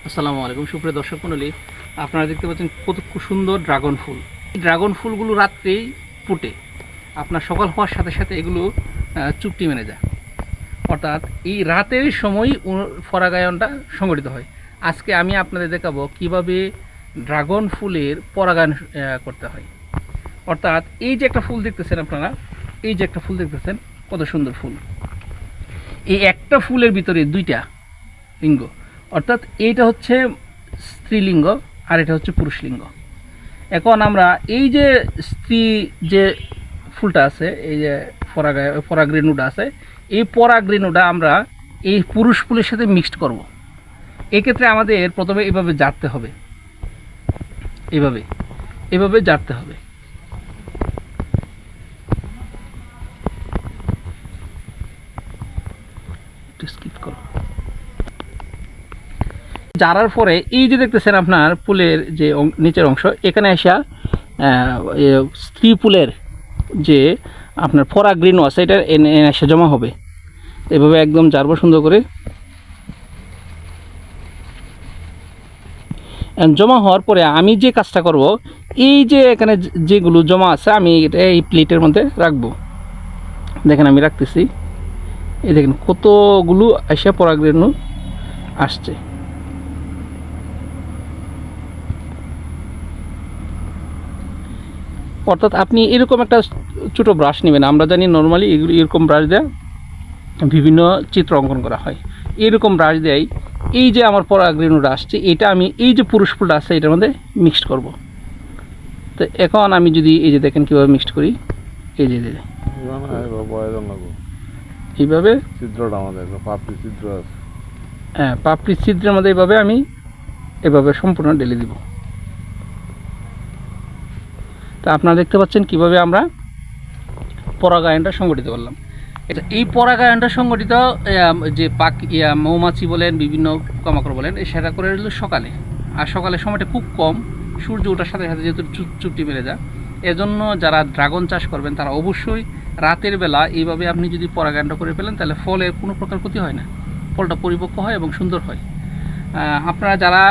আসসালামু আলাইকুম সুপ্রিয় দর্শক মণ্ডলী, আপনারা দেখতে পাচ্ছেন কত খুব সুন্দর ড্রাগন ফুল। এই ড্রাগন ফুলগুলো রাত্রেই ফুটে, আপনার সকাল হওয়ার সাথে সাথে এগুলো চুপটি মেনে যায়, অর্থাৎ এই রাতের সময় পরাগায়নটা সংঘটিত হয়। আজকে আমি আপনাদের দেখাবো কিভাবে ড্রাগন ফুলের পরাগায়ন করতে হয়। অর্থাৎ এই যে একটা ফুল দেখতেছেন আপনারা, এই যে একটা ফুল দেখতেছেন, কত সুন্দর ফুল। এই একটা ফুলের ভিতরে দুইটা লিঙ্গ, অর্থাৎ এইটা হচ্ছে স্ত্রীলিঙ্গ আর এটা হচ্ছে পুরুষলিঙ্গ। এখন আমরা এই যে স্ত্রী যে ফুলটা আছে, এই যে পরাগরেণুটা আছে, এই পরাগরেণুটা আমরা এই পুরুষ ফুলের সাথে মিক্সড করব। এক্ষেত্রে আমাদের প্রথমে এভাবে জারতে হবে, এভাবে এভাবে জারতে হবে। একটু স্কিপ করো। জারার পরে এই যে দেখতেছেন আপনার ফুলের যে নিচের অংশ, এখানে আসা স্ত্রী ফুলের যে আপনার পরাগরেণু আছে, এটা এসে জমা হবে। এভাবে একদম জারবো সুন্দর করে। জমা হওয়ার পরে আমি যে কাজটা করব, এই যে এখানে যেগুলো জমা আছে আমি এটা এই প্লেটের মধ্যে রাখবো। দেখেন আমি রাখতেছি, এই দেখেন কতগুলো আসা পরাগরেণু আসছে। অর্থাৎ আপনি এরকম একটা ছোটো ব্রাশ নেবেন। আমরা জানি নর্মালি এগুলো এরকম ব্রাশ দেওয়া বিভিন্ন চিত্র অঙ্কন করা হয়। এরকম ব্রাশ দেয় এই যে আমার পরাগরেণুটা আসছে, এটা আমি এই যে পুরুষ ফুলটা আছে এটার মধ্যে মিক্সড করব। তো এখন আমি যদি এই যে দেখেন কীভাবে মিক্সড করি, এই যে এইভাবে ছিদ্রটা আমাদের পাপড়ি ছিদ্র আছে। হ্যাঁ, পাপড়ি ছিদ্রের মধ্যে এইভাবে আমি এভাবে সম্পূর্ণ ঢেলে দিব। তা আপনারা দেখতে পাচ্ছেন কিভাবে আমরা পরাগায়নটা সংগঠিত করলাম। এটা এই পরাগায়নটা সংগঠিত যে মৌমাছি বলেন, বিভিন্ন পোকামাকড় বলেন, সেটা করে হলো সকালে। আর সকালের সময়টা খুব কম, সূর্য ওঠার সাথে সাথে যেহেতু চুপটি মেরে যায়, এজন্য যারা ড্রাগন চাষ করবেন তারা অবশ্যই রাতের বেলা এইভাবে আপনি যদি পরাগায়নটা করে ফেলেন, তাহলে ফলের কোনো প্রকার ক্ষতি হয় না, ফলটা পরিপক্ক হয় এবং সুন্দর হয়। আপনারা যারা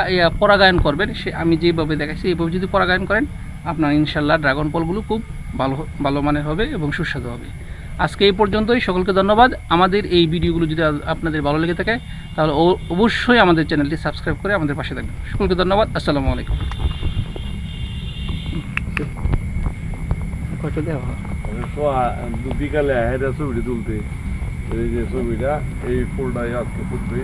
পরাগায়ন করবেন, সে আমি যেভাবে দেখাচ্ছি এইভাবে যদি পরাগায়ন করেন, আপনার ইনশাল্লাহ ড্রাগন ফলগুলো খুব ভালো ভালো মানের হবে এবং সুস্বাদু হবে। আজকে এই পর্যন্তই, সকলকে ধন্যবাদ। আমাদের এই ভিডিওগুলো যদি আপনাদের ভালো লেগে থাকে তাহলে অবশ্যই আমাদের চ্যানেলটি সাবস্ক্রাইব করে আমাদের পাশে থাকবেন। সকলকে ধন্যবাদ। আসসালামু আলাইকুম। বিকালে ছবিটা তুলতে, এই যে ছবিটা, এই ফুলটাই আজকে ফুটবে।